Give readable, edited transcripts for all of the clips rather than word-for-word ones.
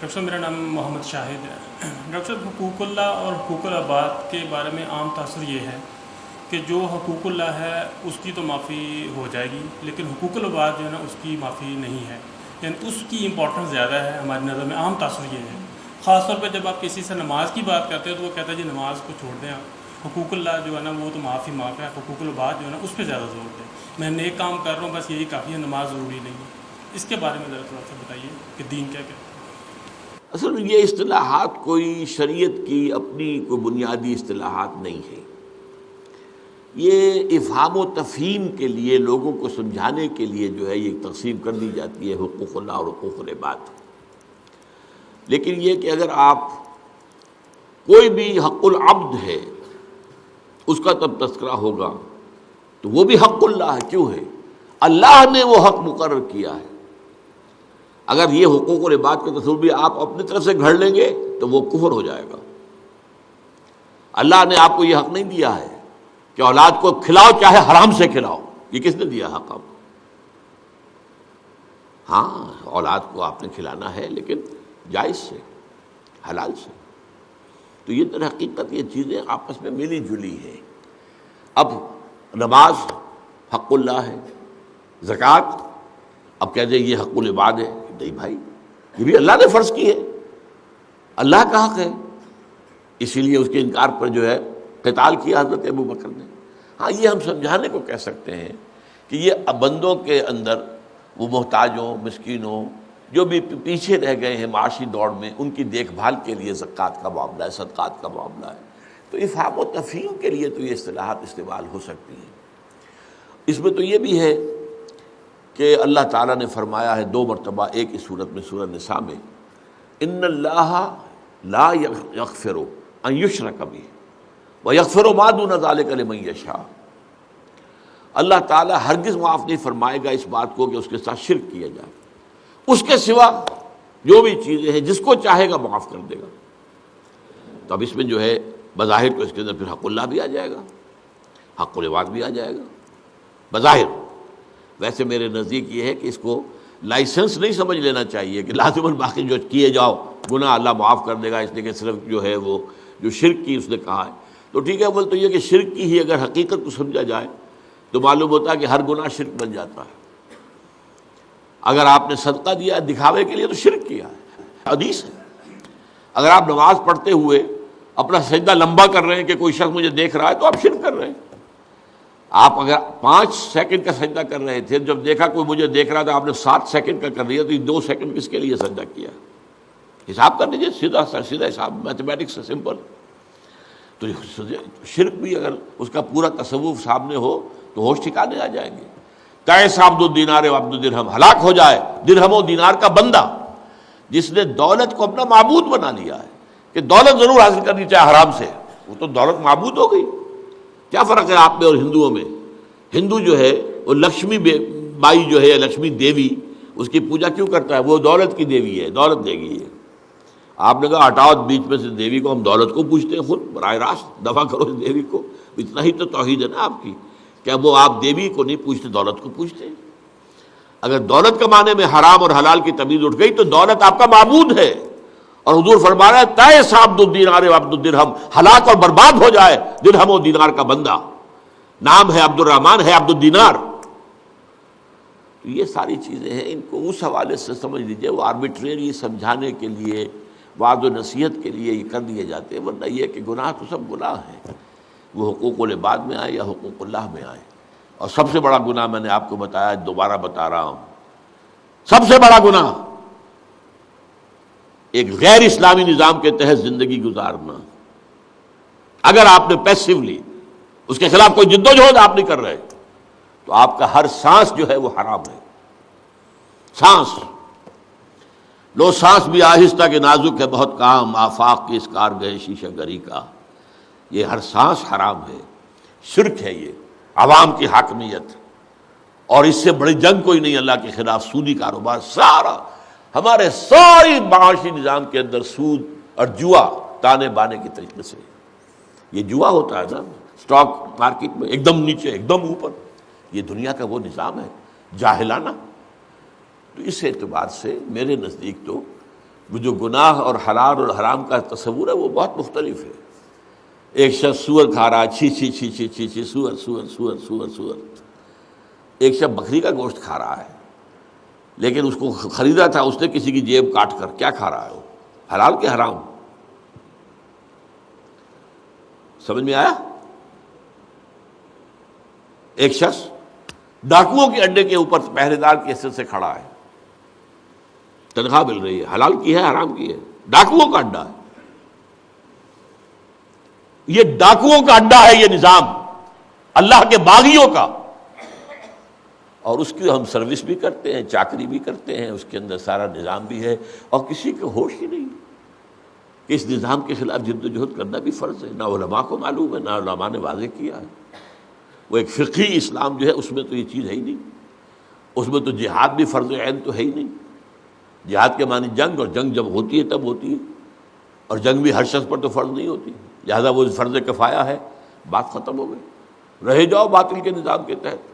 Doctor صاحب میرا نام محمد شاہد ہے۔ ڈاکٹر صاحب حقوق اللہ اور حقوق العباد کے بارے میں عام تاثر یہ ہے کہ جو حقوق اللہ ہے اس کی تو معافی ہو جائے گی، لیکن حقوق العباد جو ہے نا اس کی معافی نہیں ہے، یعنی اس کی امپورٹنس زیادہ ہے ہماری نظر میں۔ عام تاثر یہ ہے، خاص طور پہ جب آپ کسی سے نماز کی بات کرتے ہو تو وہ کہتا ہے جی نماز کو چھوڑ دیں آپ، حقوق اللہ جو ہے نا وہ تو معاف ہے، حقوق العباد جو ہے نا اس پہ زیادہ زور دیں۔ میں نیک کام کر رہا ہوں بس یہی کافی ہے، نماز ضروری نہیں ہے۔ اس کے بارے میں ذرا تھوڑا سا بتائیے کہ دین کیا کہتا ہے۔ اصل میں یہ اصطلاحات کوئی شریعت کی اپنی کوئی بنیادی اصطلاحات نہیں ہے، یہ افہام و تفہیم کے لیے لوگوں کو سمجھانے کے لیے جو ہے یہ تقسیم کر دی جاتی ہے، حقوق اللہ اور حقوق العباد۔ لیکن یہ کہ اگر آپ کوئی بھی حق العبد ہے اس کا تب تذکرہ ہوگا تو وہ بھی حق اللہ ہے، کیوں ہے؟ اللہ نے وہ حق مقرر کیا ہے۔ اگر یہ حقوق العباد کا تصور بھی آپ اپنی طرف سے گھڑ لیں گے تو وہ کفر ہو جائے گا۔ اللہ نے آپ کو یہ حق نہیں دیا ہے کہ اولاد کو کھلاؤ چاہے حرام سے کھلاؤ، یہ کس نے دیا حق آپ کو؟ ہاں اولاد کو آپ نے کھلانا ہے لیکن جائز سے، حلال سے۔ تو یہ در حقیقت یہ چیزیں آپس میں ملی جلی ہیں۔ اب نماز حق اللہ ہے، زکوٰۃ اب کہہ دیں یہ حق العباد ہے، نہیں بھائی یہ بھی اللہ نے فرض کی ہے، اللہ کا حق ہے، اسی لیے اس کے انکار پر جو ہے قتال کیا حضرت ابو بکر نے۔ ہاں یہ ہم سمجھانے کو کہہ سکتے ہیں کہ یہ بندوں کے اندر وہ محتاجوں، مسکینوں جو بھی پیچھے رہ گئے ہیں معاشی دوڑ میں، ان کی دیکھ بھال کے لیے زکوٰۃ کا معاملہ ہے، صدقات کا معاملہ ہے، تو افہام و تفہیم کے لیے تو یہ اصطلاحات استعمال ہو سکتی ہیں۔ اس میں تو یہ بھی ہے کہ اللہ تعالیٰ نے فرمایا ہے 2 مرتبہ ایک ہی صورت میں، سورہ نساء میں، ان اللہ لا یغفر ان یشرک بہ ویغفر ما دون ذلک لمن یشاء۔ اللہ تعالیٰ ہرگز معاف نہیں فرمائے گا اس بات کو کہ اس کے ساتھ شرک کیا جائے، اس کے سوا جو بھی چیزیں ہیں جس کو چاہے گا معاف کر دے گا۔ تو اب اس میں جو ہے بظاہر تو اس کے اندر پھر حق اللہ بھی آ جائے گا، حق العباد بھی آ جائے گا بظاہر۔ ویسے میرے نزدیک یہ ہے کہ اس کو لائسنس نہیں سمجھ لینا چاہیے کہ لازماً باقی جو کیے جاؤ گناہ اللہ معاف کر دے گا، اس لیے کہ صرف جو ہے وہ جو شرک کی اس نے کہا ہے تو ٹھیک ہے۔ بول تو یہ کہ شرک کی ہی اگر حقیقت کو سمجھا جائے تو معلوم ہوتا ہے کہ ہر گناہ شرک بن جاتا ہے۔ اگر آپ نے صدقہ دیا دکھاوے کے لیے تو شرک کیا ہے، حدیث ہے۔ اگر آپ نماز پڑھتے ہوئے اپنا سجدہ لمبا کر رہے ہیں کہ کوئی شخص مجھے دیکھ رہا ہے تو آپ شرک کر رہے ہیں۔ آپ اگر 5 سیکنڈ کا سجدہ کر رہے تھے، جب دیکھا کوئی مجھے دیکھ رہا تھا آپ نے 7 سیکنڈ کا کر لیا، تو یہ 2 سیکنڈ کس کے لیے سجدہ کیا؟ حساب کر لیجیے، سیدھا سیدھا حساب، میتھمیٹکس سے سمپل۔ تو شرک بھی اگر اس کا پورا تصوف سامنے ہو تو ہوش ٹھکانے آ جائیں گے۔ تعس عبد الدینار و عبد الدرہم، ہلاک ہو جائے درہم و دینار کا بندہ جس نے دولت کو اپنا معبود بنا لیا ہے کہ دولت ضرور حاصل کرنی چاہے حرام سے، وہ تو دولت معبود ہو گئی۔ کیا فرق ہے آپ میں اور ہندوؤں میں؟ ہندو جو ہے وہ لکشمی بائی جو ہے یا لکشمی دیوی، اس کی پوجا کیوں کرتا ہے؟ وہ دولت کی دیوی ہے، دولت دے گی ہے۔ آپ نے کہا ہٹاؤ بیچ میں سے دیوی کو، ہم دولت کو پوجتے ہیں، خود براہ راست دفع کرو اس دیوی کو۔ اتنا ہی تو توحید ہے نا آپ کی، کیا وہ آپ دیوی کو نہیں پوجتے، دولت کو پوجتے ہیں؟ اگر دولت کمانے میں حرام اور حلال کی تمیز اٹھ گئی تو دولت آپ کا معبود ہے۔ اور حضور فرما رہا ہے تعس عبد الدینار و عبد الدرہم، ہلاک اور برباد ہو جائے درہم و دینار کا بندہ۔ نام ہے عبد الرحمن، ہے عبد الدینار۔ یہ ساری چیزیں ہیں، ان کو اس حوالے سے سمجھ لیجئے، وہ آربیٹریری سمجھانے کے لیے، وعظ و نصیحت کے لیے یہ کر دیے جاتے ہیں، ورنہ یہ کہ گناہ تو سب گناہ ہیں، وہ حقوق العباد میں آئے یا حقوق اللہ میں آئے۔ اور سب سے بڑا گناہ میں نے آپ کو بتایا، دوبارہ بتا رہا ہوں، سب سے بڑا گناہ ایک غیر اسلامی نظام کے تحت زندگی گزارنا۔ اگر آپ نے پیسیولی اس کے خلاف کوئی جدوجہد آپ نہیں کر رہے تو آپ کا ہر سانس جو ہے وہ حرام ہے۔ سانس لو، سانس بھی آہستہ کے نازک ہے بہت کام، آفاق کی اس کارگہ شیشہ گری کا، یہ ہر سانس حرام ہے، شرک ہے، یہ عوام کی حاکمیت، اور اس سے بڑی جنگ کوئی نہیں اللہ کے خلاف۔ سودی کاروبار سارا ہمارے ساری معاشی نظام کے اندر سود اور جوا تانے بانے کے طریقے سے، یہ جوا ہوتا ہے نا اسٹاک مارکیٹ میں، ایک دم نیچے ایک دم اوپر، یہ دنیا کا وہ نظام ہے جاہلانہ۔ تو اس اعتبار سے میرے نزدیک تو وہ جو گناہ اور حلال اور حرام کا تصور ہے وہ بہت مختلف ہے۔ ایک شخص سور کھا رہا ہے، چھی چھی چھی چھی چھی چھی، سور سور سور سور سور۔ ایک شخص بکری کا گوشت کھا رہا ہے، لیکن اس کو خریدا تھا اس نے کسی کی جیب کاٹ کر، کیا کھا رہا ہے وہ؟ حلال کے حرام؟ سمجھ میں آیا؟ ایک شخص ڈاکوؤں کے اڈے کے اوپر پہرے دار کی حیثیت سے کھڑا ہے، تنخواہ مل رہی ہے، حلال کی ہے حرام کی ہے؟ ڈاکوؤں کا اڈا ہے، یہ ڈاکوؤں کا اڈا ہے، یہ نظام اللہ کے باغیوں کا، اور اس کی ہم سروس بھی کرتے ہیں، چاکری بھی کرتے ہیں، اس کے اندر سارا نظام بھی ہے، اور کسی کو ہوش ہی نہیں کہ اس نظام کے خلاف جد و جہد کرنا بھی فرض ہے۔ نہ علماء کو معلوم ہے، نہ علماء نے واضح کیا ہے۔ وہ ایک فقہی اسلام جو ہے اس میں تو یہ چیز ہے ہی نہیں، اس میں تو جہاد بھی فرض عین تو ہے ہی نہیں۔ جہاد کے معنی جنگ، اور جنگ جب ہوتی ہے تب ہوتی ہے، اور جنگ بھی ہر شخص پر تو فرض نہیں ہوتی، لہذا وہ فرض کفایہ ہے، بات ختم ہو گئی، رہ جاؤ باطل کے نظام کے تحت۔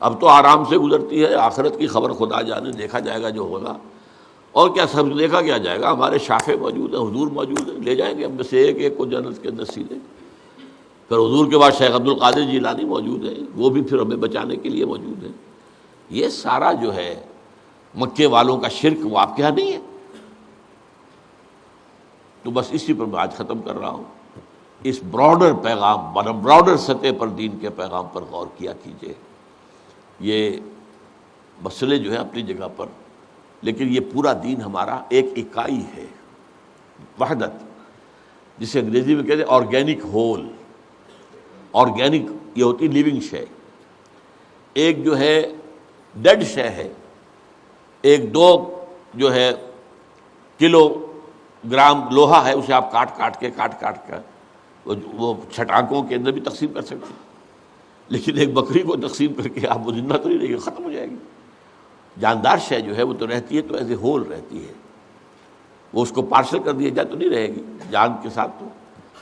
اب تو آرام سے گزرتی ہے، آخرت کی خبر خدا جانے، دیکھا جائے گا جو ہوگا، اور کیا سب دیکھا کیا جائے گا؟ ہمارے شاخے موجود ہیں، حضور موجود ہیں، لے جائیں گے ہم میں سے ایک ایک کو جنت کے اندر سیدھے۔ پھر حضور کے بعد شیخ عبد القادر جیلانی موجود ہیں، وہ بھی پھر ہمیں بچانے کے لیے موجود ہیں۔ یہ سارا جو ہے مکے والوں کا شرک وہ آپ کے یہاں نہیں ہے؟ تو بس اسی پر میں آج ختم کر رہا ہوں۔ اس براڈر پیغام، براڈر سطح پر دین کے پیغام پر غور کیا کیجئے۔ یہ مسئلے جو ہے اپنی جگہ پر، لیکن یہ پورا دین ہمارا ایک اکائی ہے، وحدت، جسے انگریزی میں کہتے ہیں آرگینک ہول۔ آرگینک یہ ہوتی لیونگ شے، ایک جو ہے ڈیڈ شے ہے، ایک 2 جو ہے کلو گرام لوہا ہے، اسے آپ کاٹ کاٹ کر وہ چھٹانکوں کے اندر بھی تقسیم کر سکتے ہیں، لیکن ایک بکری کو تقسیم کر کے آپ وہ زندہ تو نہیں رہے گی، ختم ہو جائے گی۔ جاندار شے جو ہے وہ تو رہتی ہے، تو ایز اے ہول رہتی ہے، وہ اس کو پارسل کر دیا جائے تو نہیں رہے گی جان کے ساتھ۔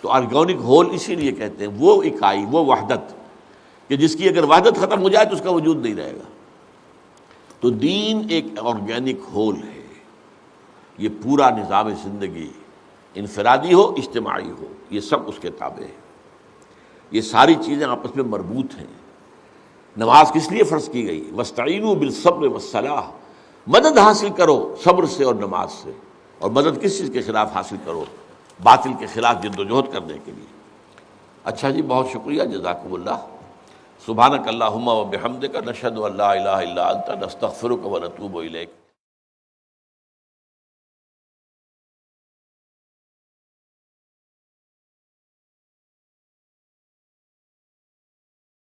تو آرگینک ہول اسی لیے کہتے ہیں، وہ اکائی، وہ وحدت کہ جس کی اگر وحدت ختم ہو جائے تو اس کا وجود نہیں رہے گا۔ تو دین ایک آرگینک ہول ہے، یہ پورا نظام زندگی، انفرادی ہو اجتماعی ہو، یہ سب اس کے تابع ہے۔ یہ ساری چیزیں آپس میں مربوط ہیں۔ نماز کس لیے فرض کی گئی؟ وَاسْتَعِینُوا بِالصَّبْرِ وَالصَّلَاةِ، مدد حاصل کرو صبر سے اور نماز سے، اور مدد کس چیز کے خلاف حاصل کرو؟ باطل کے خلاف جد و جہد کرنے کے لیے۔ اچھا جی، بہت شکریہ، جزاکم اللہ۔ سبحانک اللہم و بحمدک، نشہد ان لا الہ الا انت، نستغفرک و نتوب الیک۔